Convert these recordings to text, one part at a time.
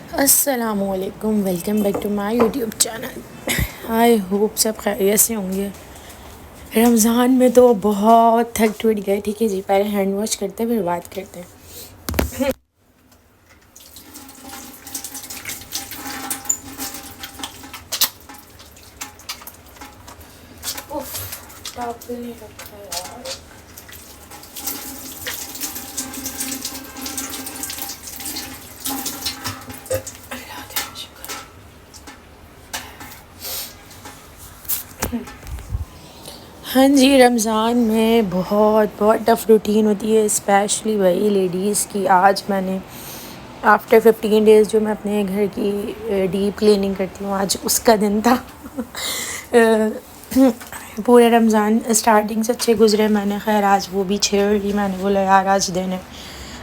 अस्सलामुअलैकुम, welcome back to my YouTube channel. I hope सब खैरियत से होंगे। रमज़ान में तो बहुत थक टूट गए। ठीक है जी, पहले हैंड वॉश करते हैं फिर बात करते हैं। उफ, टॉवल नहीं रखा यार। अल्लाह का शुक्र। हाँ जी, रमज़ान में बहुत बहुत टफ़ रूटीन होती है, स्पेशली वही लेडीज़ की। आज मैंने आफ्टर 15 डेज़ जो मैं अपने घर की डीप क्लीनिंग करती हूँ, आज उसका दिन था। पूरे रमज़ान स्टार्टिंग से अच्छे गुज़रे, मैंने खैर आज वो भी छेड़ ली। मैंने बोला यार आज दिन है,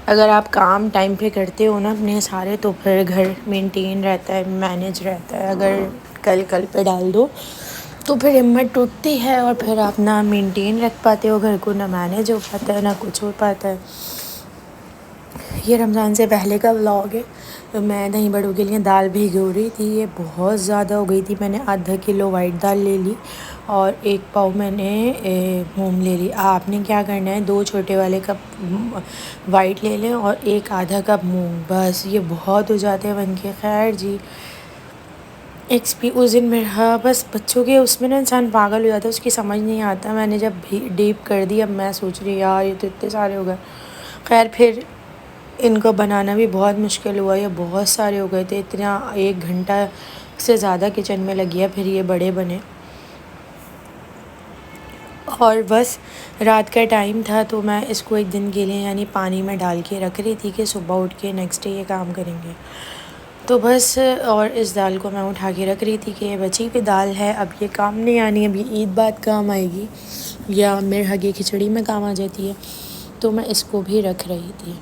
अगर आप काम टाइम पे करते हो ना अपने सारे, तो फिर घर मेंटेन रहता है, मैनेज रहता है। अगर कल पे डाल दो तो फिर हिम्मत टूटती है और फिर आप ना मेंटेन रख पाते हो घर को, ना मैनेज हो पाता है, ना कुछ हो पाता है। ये रमज़ान से पहले का व्लॉग है। तो मैं दही बड़ों के लिए दाल भिगो रही थी, ये बहुत ज़्यादा हो गई थी। मैंने आधा किलो वाइट दाल ले ली और 1 पाव मैंने मूंग ले ली। आपने क्या करना है, 2 छोटे वाले कप वाइट ले लें और 1 आधा कप मूंग, बस ये बहुत हो जाते हैं बन के। खैर जी, उस दिन मेरा बस बच्चों के उसमें ना इंसान पागल हो जाता है, उसकी समझ नहीं आता। मैंने जब भी डीप कर दी, अब मैं सोच रही यार ये तो इतने सारे हो गए। खैर फिर इनको बनाना भी बहुत मुश्किल हुआ, ये बहुत सारे हो गए थे। इतना 1 घंटा से ज़्यादा किचन में लग गया फिर ये बड़े बने। और बस रात का टाइम था तो मैं इसको एक दिन के लिए यानी पानी में डाल के रख रही थी कि सुबह उठ के नेक्स्ट डे ये काम करेंगे। तो बस और इस दाल को मैं उठा के रख रही थी कि ये बची हुई दाल है, अब ये काम नहीं आनी, अब ये ईद बाद काम आएगी या मेरे हगे खिचड़ी में काम आ जाती है। तो मैं इसको भी रख रही थी।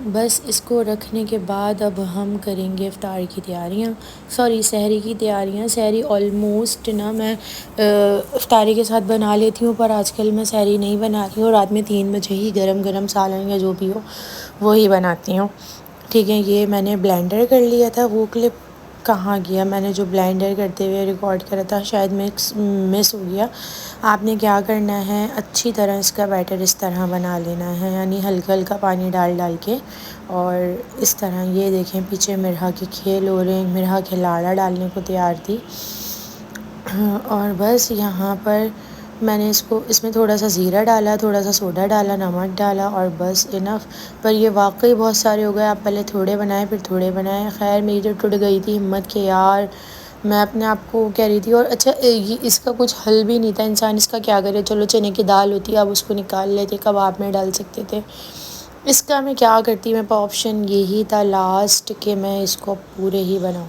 बस इसको रखने के बाद अब हम करेंगे इफ़्तार की तैयारियाँ, सॉरी सहरी की तैयारियाँ। सहरी ऑलमोस्ट ना मैं इफ़्तारी के साथ बना लेती हूँ, पर आजकल मैं सहरी नहीं बनाती हूँ। रात में 3 बजे ही गरम गरम सालन या जो भी हो वो ही बनाती हूँ। ठीक है, ये मैंने ब्लेंडर कर लिया था। वो क्लिप कहाँ गया, मैंने जो ब्लेंडर करते हुए रिकॉर्ड करा था शायद मिस हो गया। आपने क्या करना है, अच्छी तरह इसका बैटर इस तरह बना लेना है, यानी हल्का हल्का पानी डाल डाल के। और इस तरह ये देखें पीछे मिरहा के खेल हो रहे हैं, मिरहा खिलाड़ा डालने को तैयार थी। और बस यहाँ पर मैंने इसमें थोड़ा सा ज़ीरा डाला, थोड़ा सा सोडा डाला, नमक डाला और बस इनफ। पर ये वाकई बहुत सारे हो गए, आप पहले थोड़े बनाएं फिर थोड़े बनाएं। खैर मेरी तो टूट गई थी हिम्मत के यार, मैं अपने आप को कह रही थी। और अच्छा ये इसका कुछ हल भी नहीं था, इंसान इसका क्या करे। चलो चने की दाल होती, अब उसको निकाल लेते, कबाब में डाल सकते थे। इसका मैं क्या करती, मेरे पास ऑप्शन यही था लास्ट कि मैं इसको पूरे ही बनाऊँ।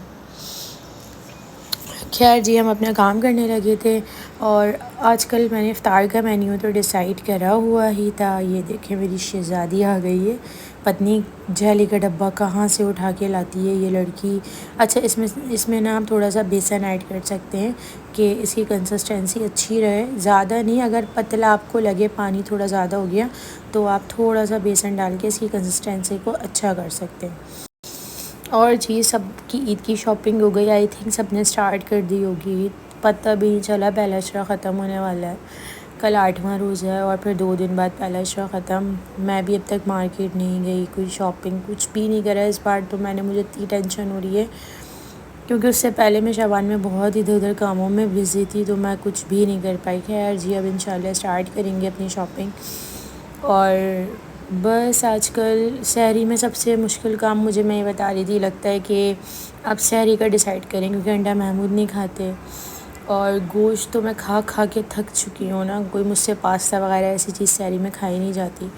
खैर जी, हम अपना काम करने लगे थे और आजकल मैंने इफ़्तार का मेन्यू तो डिसाइड करा हुआ ही था। ये देखें मेरी शहज़ादी आ गई है, पत्नी जैली का डब्बा कहाँ से उठा के लाती है ये लड़की। अच्छा इसमें ना आप थोड़ा सा बेसन ऐड कर सकते हैं कि इसकी कंसिस्टेंसी अच्छी रहे, ज़्यादा नहीं। अगर पतला आपको लगे, पानी थोड़ा ज़्यादा हो गया, तो आप थोड़ा सा बेसन डाल के इसकी कंसिस्टेंसी को अच्छा कर सकते हैं। और जी, सबकी ईद की शॉपिंग हो गई, आई थिंक सब ने स्टार्ट कर दी होगी। पता भी नहीं चला पहला अशरा ख़त्म होने वाला है। कल 8वां रोज़ा है और फिर 2 दिन बाद पहला अशरा ख़त्म। मैं भी अब तक मार्केट नहीं गई, कोई शॉपिंग कुछ भी नहीं करा इस बार। तो मुझे इतनी टेंशन हो रही है क्योंकि उससे पहले मैं शाबान में बहुत इधर उधर कामों में बिज़ी थी, तो मैं कुछ भी नहीं कर पाई। खैर जी, अब इंशाल्लाह स्टार्ट करेंगे अपनी शॉपिंग। और बस आजकल सहरी में सबसे मुश्किल काम मुझे, मैं ये बता रही थी, लगता है कि अब सहरी का डिसाइड करें, क्योंकि अंडा महमूद नहीं खाते और गोश्त तो मैं खा खा के थक चुकी हूँ ना। कोई मुझसे पास्ता वगैरह ऐसी चीज़ सहरी में खाई नहीं जाती।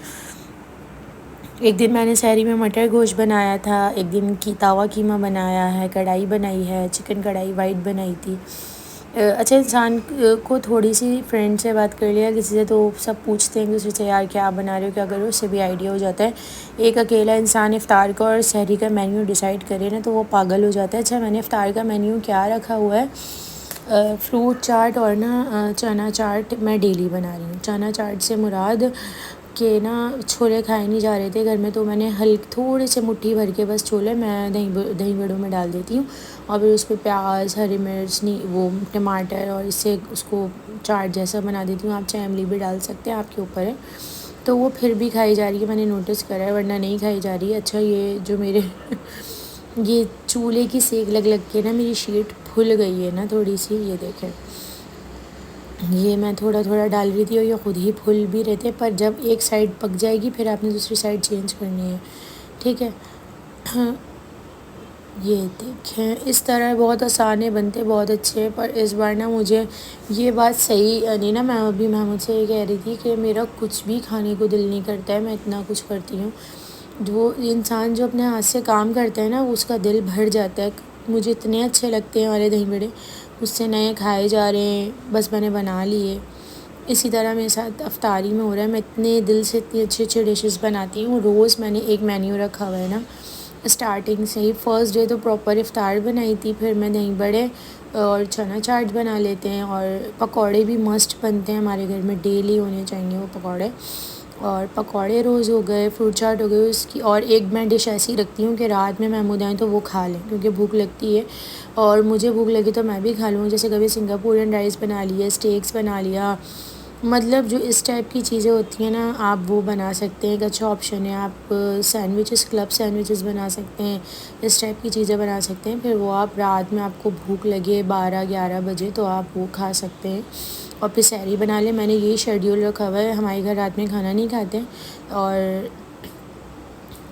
एक दिन मैंने सहरी में मटर गोश्त बनाया था, एक दिन की तावा कीमा बनाया है, कढ़ाई बनाई है, चिकन कढ़ाई वाइट बनाई थी। अच्छा, इंसान को थोड़ी सी फ्रेंड से बात कर लिया किसी से, तो सब पूछते हैं दूसरे से यार क्या बना रहे हो, क्या कर रहे हो, उससे भी आइडिया हो जाता है। एक अकेला इंसान इफ़्तार का और सहरी का मेन्यू डिसाइड करे ना तो वो पागल हो जाता है। अच्छा, मैंने इफ़्तार का मेन्यू क्या रखा हुआ है, फ्रूट चाट और ना चना चाट मैं डेली बना रही हूँ। चना चाट से मुराद कि ना छोले खाए नहीं जा रहे थे घर में, तो मैंने थोड़े से मुट्ठी भर के बस छोले मैं दही बड़ों में डाल देती हूँ और फिर उस पर प्याज, हरी मिर्च, नहीं वो टमाटर, और इससे उसको चाट जैसा बना देती हूँ। आप चाहे इमली भी डाल सकते हैं, आपके ऊपर है। तो वो फिर भी खाई जा रही है, मैंने नोटिस करा है, वरना नहीं खाई जा रही है। अच्छा, ये जो मेरे ये चूल्हे की सेक लग लग के ना मेरी शीट फुल गई है ना थोड़ी सी, ये देखें। ये मैं थोड़ा थोड़ा डाल रही थी और ये खुद ही फूल भी रहते, पर जब एक साइड पक जाएगी फिर आपने दूसरी साइड चेंज करनी है, ठीक है। ये देखें, इस तरह बहुत आसान है, बनते बहुत अच्छे हैं। पर इस बार ना मुझे ये बात सही नहीं ना, मैं अभी महमूद से ये कह रही थी कि मेरा कुछ भी खाने को दिल नहीं करता है, मैं इतना कुछ करती हूँ। जो इंसान जो अपने हाथ से काम करता है ना, उसका दिल भर जाता है। मुझे इतने अच्छे लगते हैं हमारे दही बड़े, उससे नए खाए जा रहे हैं, बस मैंने बना लिए। इसी तरह मेरे साथ अफ्तारी में हो रहा है, मैं इतने दिल से इतनी अच्छी अच्छी डिशेस बनाती हूँ। रोज़ मैंने एक मेन्यू रखा हुआ है ना, स्टार्टिंग से ही। फ़र्स्ट डे तो प्रॉपर इफ़्तार बनाई थी, फिर मैं दही बड़े और चना चाट बना लेते हैं, और पकौड़े भी मस्ट बनते हैं हमारे घर में, डेली होने चाहिए वो पकौड़े। और पकौड़े रोज़ हो गए, फ्रूट चाट हो गई उसकी। और एक मैं डिश ऐसी रखती हूँ कि रात में महमूद आएँ तो वो खा लें, क्योंकि भूख लगती है और मुझे भूख लगी तो मैं भी खा लूँ। जैसे कभी सिंगापुरियन राइस बना लिया, स्टेक्स बना लिया, मतलब जो इस टाइप की चीज़ें होती हैं ना, आप वो बना सकते हैं। एक अच्छा ऑप्शन है, आप सैंडविचेस, क्लब सैंडविचेस बना सकते हैं, इस टाइप की चीज़ें बना सकते हैं। फिर वो आप रात में आपको भूख लगे 12-11 बजे तो आप वो खा सकते हैं और फिर सहरी बना लें। मैंने यही शेड्यूल रखा हुआ है, हमारे घर रात में खाना नहीं खाते। और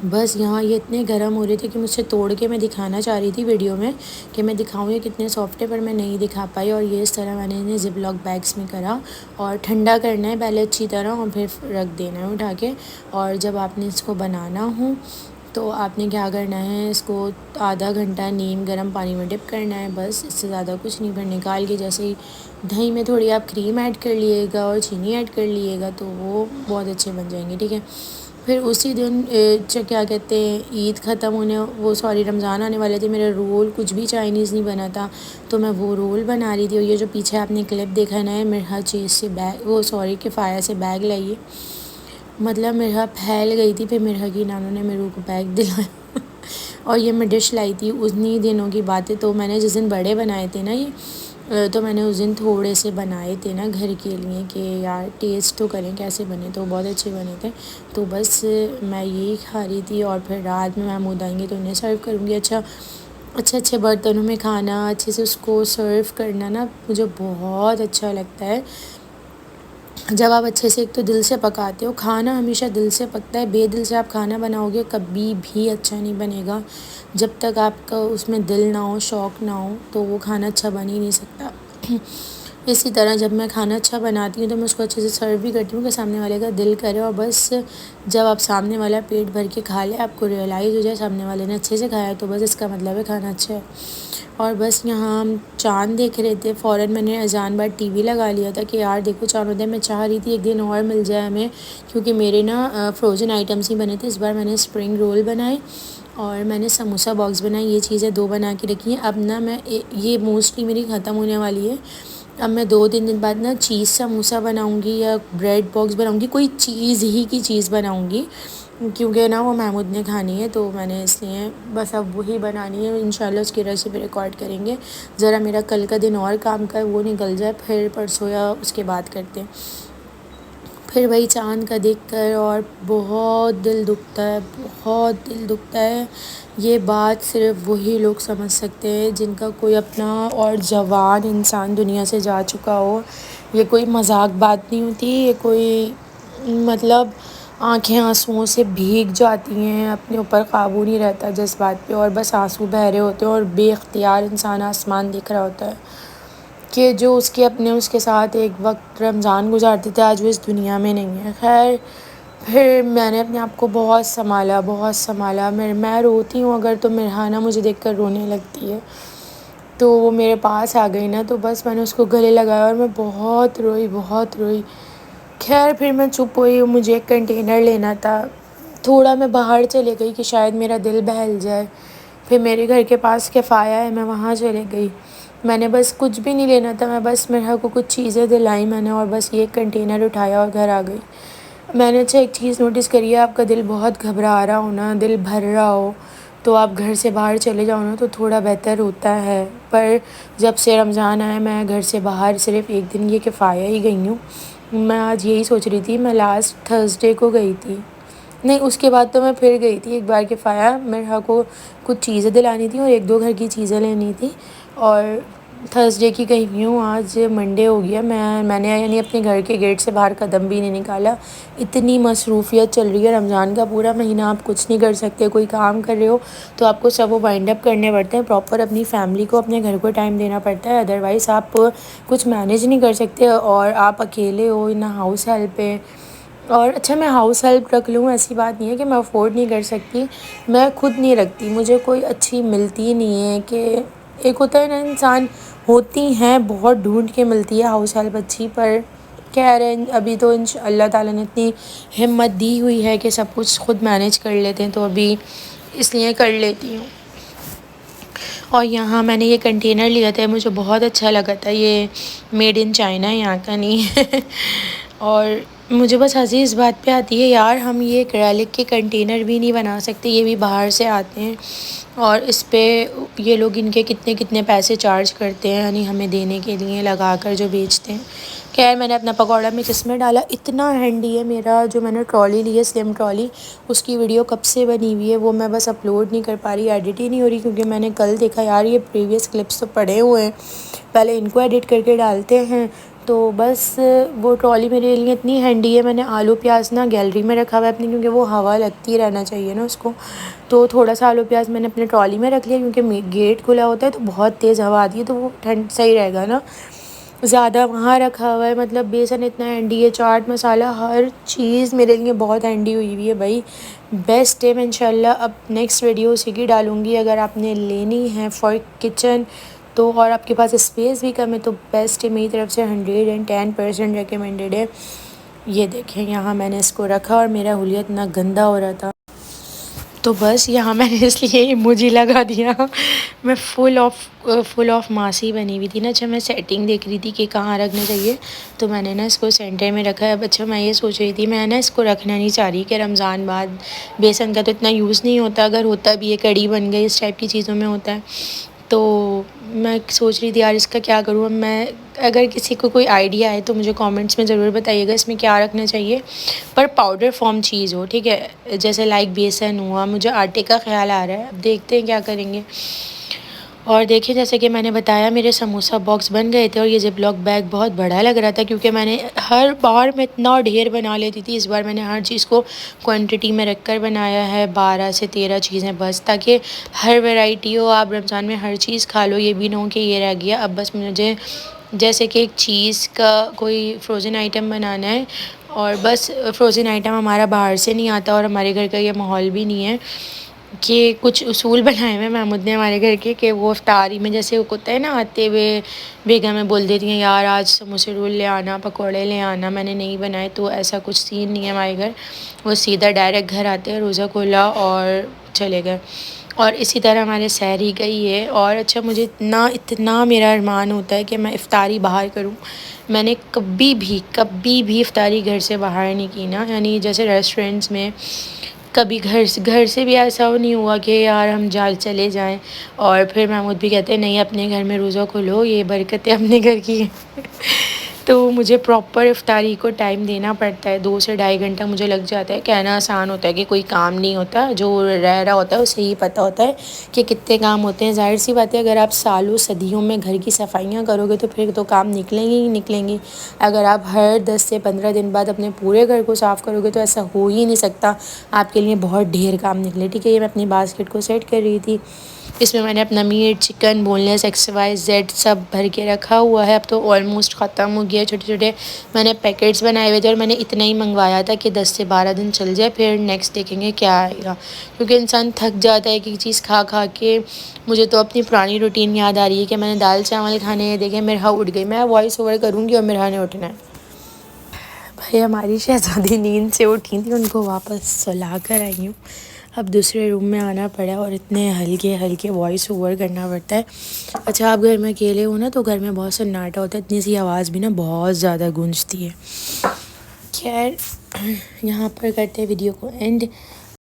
बस यहाँ ये इतने गर्म हो रहे थे कि मुझसे तोड़ के मैं दिखाना चाह रही थी वीडियो में कि मैं दिखाऊँ ये कितने सॉफ्ट है, पर मैं नहीं दिखा पाई। और ये इस तरह मैंने इन्हें ज़िप-लॉक बैग्स में करा और ठंडा करना है पहले अच्छी तरह और फिर रख देना है उठा के। और जब आपने इसको बनाना हो तो आपने क्या करना है, इसको आधा घंटा नीम गर्म पानी में डिप करना है, बस इससे ज़्यादा कुछ नहीं। फिर निकाल के जैसे ही दही में थोड़ी आप क्रीम ऐड कर लिएगा और चीनी ऐड कर लिएगा तो वो बहुत अच्छे बन जाएंगे, ठीक है। फिर उसी दिन क्या कहते हैं, ईद ख़त्म होने वो सॉरी रमज़ान आने वाले थे, मेरा रोल कुछ भी चाइनीज़ नहीं बना था, तो मैं वो रोल बना रही थी। और ये जो पीछे आपने क्लिप देखा है ना, ये मिर्हा चीज़ से बैग, वो सॉरी किफ़ाया से बैग लाइए, मतलब मिर्हा फैल गई थी, फिर मिर्हा की नानों ने मेरे को बैग दिलाया और ये मैं डिश लाई थी उन्हीं दिनों की बात है। तो मैंने जिस दिन बड़े बनाए थे ना ये, तो मैंने उस दिन थोड़े से बनाए थे ना घर के लिए कि यार टेस्ट तो करें कैसे बने, तो बहुत अच्छे बने थे। तो बस मैं यही खा रही थी और फिर रात में महमूद आएंगे तो उन्हें सर्व करूँगी। अच्छा अच्छे अच्छे बर्तनों में खाना, अच्छे से उसको सर्व करना ना मुझे बहुत अच्छा लगता है। जब आप अच्छे से एक तो दिल से पकाते हो, खाना हमेशा दिल से पकता है, बेदिल से आप खाना बनाओगे कभी भी अच्छा नहीं बनेगा। जब तक आपका उसमें दिल ना हो, शौक़ ना हो, तो वो खाना अच्छा बन ही नहीं सकता। इसी तरह जब मैं खाना अच्छा बनाती हूँ तो मैं उसको अच्छे से सर्व भी करती हूँ कि सामने वाले का दिल करे, और बस जब आप सामने वाला पेट भर के खा ले, आपको रियलाइज़ हो जाए सामने वाले ने अच्छे से खाया है, तो बस इसका मतलब है खाना अच्छा है। और बस यहाँ हम चाँद देख रहे थे, फ़ौरन मैंने अज़ान बाद टीवी लगा लिया था कि यार देखो चाँद उदय। मैं चाह रही थी एक दिन और मिल जाए हमें, क्योंकि मेरे ना फ्रोज़न आइटम्स ही बने थे। इस बार मैंने स्प्रिंग रोल बनाए और मैंने समोसा बॉक्स बनाई, ये चीज़ें 2 बना के रखी हैं। अब ना मैं ये मोस्टली मेरी ख़त्म होने वाली है। अब मैं 2-3 दिन बाद ना चीज़ समोसा बनाऊँगी या ब्रेड बॉक्स बनाऊँगी, कोई चीज़ ही की चीज़ बनाऊँगी, क्योंकि ना वो महमूद ने खानी है, तो मैंने इसलिए बस अब वही बनानी है। इंशाल्लाह उसकी रेसिपी रिकॉर्ड करेंगे। ज़रा मेरा कल का दिन और काम का वो निकल जाए, फिर परसों या उसके बाद करते हैं। फिर वही चाँद का देखकर और बहुत दिल दुखता है, बहुत दिल दुखता है। ये बात सिर्फ़ वही लोग समझ सकते हैं जिनका कोई अपना और जवान इंसान दुनिया से जा चुका हो। ये कोई मज़ाक बात नहीं होती, ये कोई मतलब आँखें आँसुओं से भीग जाती हैं, अपने ऊपर काबू नहीं रहता जज़्बात पे, और बस आँसू बह रहे होते हैं और बेइख्तियार इंसान आसमान देख रहा होता है कि जो उसके साथ एक वक्त रमज़ान गुजारते थे आज वो इस दुनिया में नहीं है। खैर फिर मैंने अपने आप को बहुत सँभाला, बहुत सँभाला। मैं रोती हूँ अगर, तो मिरहाना मुझे देखकर रोने लगती है, तो वो मेरे पास आ गई ना, तो बस मैंने उसको गले लगाया और मैं बहुत रोई, बहुत रोई। खैर फिर मैं चुप हुई, मुझे एक कंटेनर लेना था, थोड़ा मैं बाहर चली गई कि शायद मेरा दिल बहल जाए। फिर मेरे घर के पास किफ़ाया है, मैं वहाँ चली गई। मैंने बस कुछ भी नहीं लेना था, मैं बस मेरे को कुछ चीज़ें दिलाई मैंने, और बस ये कंटेनर उठाया और घर आ गई। मैंने अच्छा एक चीज़ नोटिस करी है, आपका दिल बहुत घबरा रहा हो ना, दिल भर रहा हो, तो आप घर से बाहर चले जाओ ना तो थोड़ा बेहतर होता है। पर जब से रमज़ान आया मैं घर से बाहर सिर्फ़ एक दिन ये किफ़ाया ही गई हूँ। मैं आज यही सोच रही थी, मैं लास्ट थर्सडे को गई थी, नहीं उसके बाद तो मैं फिर गई थी एक बार किफ़ाया। मेरे को कुछ चीज़ें दिलानी थी और एक दो घर की चीज़ें लेनी थी, और थर्सडे की गई हुई हूँ। आज मंडे हो गया, मैंने यानी अपने घर के गेट से बाहर कदम भी नहीं निकाला। इतनी मसरूफ़ियत चल रही है, रमज़ान का पूरा महीना आप कुछ नहीं कर सकते। कोई काम कर रहे हो तो आपको सब वो वाइंड अप करने पड़ते हैं, प्रॉपर अपनी फैमिली को, अपने घर को टाइम देना पड़ता है, अदरवाइज़ आप कुछ मैनेज नहीं कर सकते। और आप अकेले हो ना, हाउस हेल्प है। और अच्छा, मैं हाउस हेल्प रख लूँ ऐसी बात नहीं है कि मैं अफ़ोर्ड नहीं कर सकती, मैं खुद नहीं रखती, मुझे कोई अच्छी मिलती नहीं है। कि एक होता है ना इंसान, होती हैं बहुत ढूंढ के मिलती है हाउस हेल्प अच्छी, पर कह रहे हैं अभी तो अल्लाह ताला ने इतनी हिम्मत दी हुई है कि सब कुछ खुद मैनेज कर लेते हैं, तो अभी इसलिए कर लेती हूँ। और यहाँ मैंने ये कंटेनर लिया था, मुझे बहुत अच्छा लगा था, ये मेड इन चाइना है, यहाँ का नहीं है। और मुझे बस हँसी इस बात पे आती है यार, हम ये एक्रेलिक के कंटेनर भी नहीं बना सकते, ये भी बाहर से आते हैं, और इस पे ये लोग इनके कितने कितने पैसे चार्ज करते हैं, यानी हमें देने के लिए लगा कर जो बेचते हैं। खैर, मैंने अपना पकौड़ा मिक्स इसमें डाला। इतना हैंडी है मेरा जो मैंने ट्रॉली ली है, स्लिम ट्रॉली, उसकी वीडियो कब से बनी हुई है, वो मैं बस अपलोड नहीं कर पा रही, एडिट ही नहीं हो रही, क्योंकि मैंने कल देखा यार ये प्रीवियस क्लिप्स तो पड़े हुए हैं, पहले इनको एडिट करके डालते हैं। तो बस वो ट्रॉली मेरे लिए इतनी हैंडी है, मैंने आलू प्याज ना गैलरी में रखा हुआ है अपनी, क्योंकि वो हवा लगती रहना चाहिए ना उसको, तो थोड़ा सा आलू प्याज मैंने अपने ट्रॉली में रख लिया, क्योंकि गेट खुला होता है तो बहुत तेज़ हवा आती है, तो वो ठंड सही रहेगा ना। ज़्यादा वहाँ रखा हुआ है, मतलब बेसन इतना हैंडी है, चाट मसाला हर चीज़ मेरे लिए बहुत हैंडी हुई हुई है भाई। बेस्ट है। मैं इंशाल्लाह अब नेक्स्ट वीडियो उसी की डालूँगी, अगर आपने लेनी है फॉर किचन तो, और आपके पास स्पेस भी कम है तो बेस्ट है, मेरी तरफ से 110% रिकमेंडेड है। ये देखें, यहाँ मैंने इसको रखा और मेरा हुलिया इतना गंदा हो रहा था, तो बस यहाँ मैंने इसलिए इमोजी लगा दिया। मैं फुल ऑफ मासी बनी हुई थी ना, अच्छा मैं सेटिंग देख रही थी कि कहाँ रखना चाहिए, तो मैंने ना इसको सेंटर में रखा है। अब अच्छा, मैं ये सोच रही थी, मैं ना इसको रखना नहीं चाह रही कि रमज़ान बाद बेसन का तो इतना यूज़ नहीं होता, अगर होता भी है कड़ी बन गई, इस टाइप की चीज़ों में होता है, तो मैं सोच रही थी यार इसका क्या करूँ। अब मैं, अगर किसी को कोई आइडिया है तो मुझे कमेंट्स में ज़रूर बताइएगा इसमें क्या रखना चाहिए, पर पाउडर फॉर्म चीज़ हो, ठीक है, जैसे लाइक बेसन हुआ, मुझे आटे का ख्याल आ रहा है, अब देखते हैं क्या करेंगे। और देखिए, जैसे कि मैंने बताया, मेरे समोसा बॉक्स बन गए थे, और ये ज़िपलॉक बैग बहुत बड़ा लग रहा था, क्योंकि मैंने हर बार मैं इतना ढेर बना लेती थी, इस बार मैंने हर चीज़ को क्वांटिटी में रख कर बनाया है, 12 से 13 चीज़ें बस, ताकि हर वैरायटी हो, आप रमज़ान में हर चीज़ खा लो, ये भी ना हो कि ये रह गया। अब बस मुझे जैसे कि एक चीज़ का कोई फ्रोज़न आइटम बनाना है, और बस फ्रोज़न आइटम हमारा बाहर से नहीं आता, और हमारे घर का ये माहौल भी नहीं है कि कुछ उसूल बनाए हुए महमूद ने हमारे घर के, कि वो इफ्तारी में जैसे वो होता है ना, आते हुए बेगमें बोल देती हैं यार आज समोसे रोल ले आना, पकौड़े ले आना, मैंने नहीं बनाए, तो ऐसा कुछ सीन नहीं है हमारे घर, वो सीधा डायरेक्ट घर आते हैं, रोज़ा खोला और चले गए। और इसी तरह हमारे सहरी गई है। और अच्छा, मुझे इतना मेरा अरमान होता है कि मैं इफ्तारी बाहर करूं। मैंने कभी भी इफ्तारी घर से बाहर नहीं की ना, यानी जैसे रेस्टोरेंट्स में, कभी घर से भी ऐसा नहीं हुआ कि यार हम चले जाएं, और फिर महमूद भी कहते हैं नहीं, अपने घर में रोज़ा खोलो, ये बरकतें अपने घर की हैं। तो मुझे प्रॉपर इफ्तारी को टाइम देना पड़ता है, 2 से ढाई घंटा मुझे लग जाता है। कहना आसान होता है कि कोई काम नहीं होता, जो रह रहा होता है उसे ही पता होता है कि कितने काम होते हैं। ज़ाहिर सी बात है, अगर आप सालों सदियों में घर की सफाइयाँ करोगे तो फिर तो काम निकलेंगे ही निकलेंगे। अगर आप हर 10 से 15 दिन बाद अपने पूरे घर को साफ़ करोगे तो ऐसा हो ही नहीं सकता, आपके लिए बहुत ढेर काम निकले। ठीक है, ये मैं अपनी बास्केट को सेट कर रही थी, इसमें मैंने अपना मीट, चिकन, बोनलेस, XYZ सब भर के रखा हुआ है। अब तो ऑलमोस्ट ख़त्म हो गया, छोटे छोटे मैंने पैकेट्स बनाए हुए थे, और मैंने इतना ही मंगवाया था कि 10 से 12 दिन चल जाए, फिर नेक्स्ट देखेंगे क्या आएगा, क्योंकि इंसान थक जाता है एक चीज़ खा खा के। मुझे तो अपनी पुरानी रूटीन याद आ रही है कि मैंने दाल चावल खाने हैं, देखें मिरहा उठ गई, मैं वॉइस ओवर करूँगी और मिरहा ने उठना है। भाई, हमारी शहज़ादी नींद से उठी थी, उनको वापस सुला कर आई हूँ, अब दूसरे रूम में आना पड़ा, और इतने हल्के हल्के वॉइस ओवर करना पड़ता है। अच्छा, आप घर में अकेले हो ना तो घर में बहुत सन्नाटा होता है, इतनी सी आवाज़ भी ना बहुत ज़्यादा गूंजती है। खैर, यहाँ पर करते हैं वीडियो को एंड।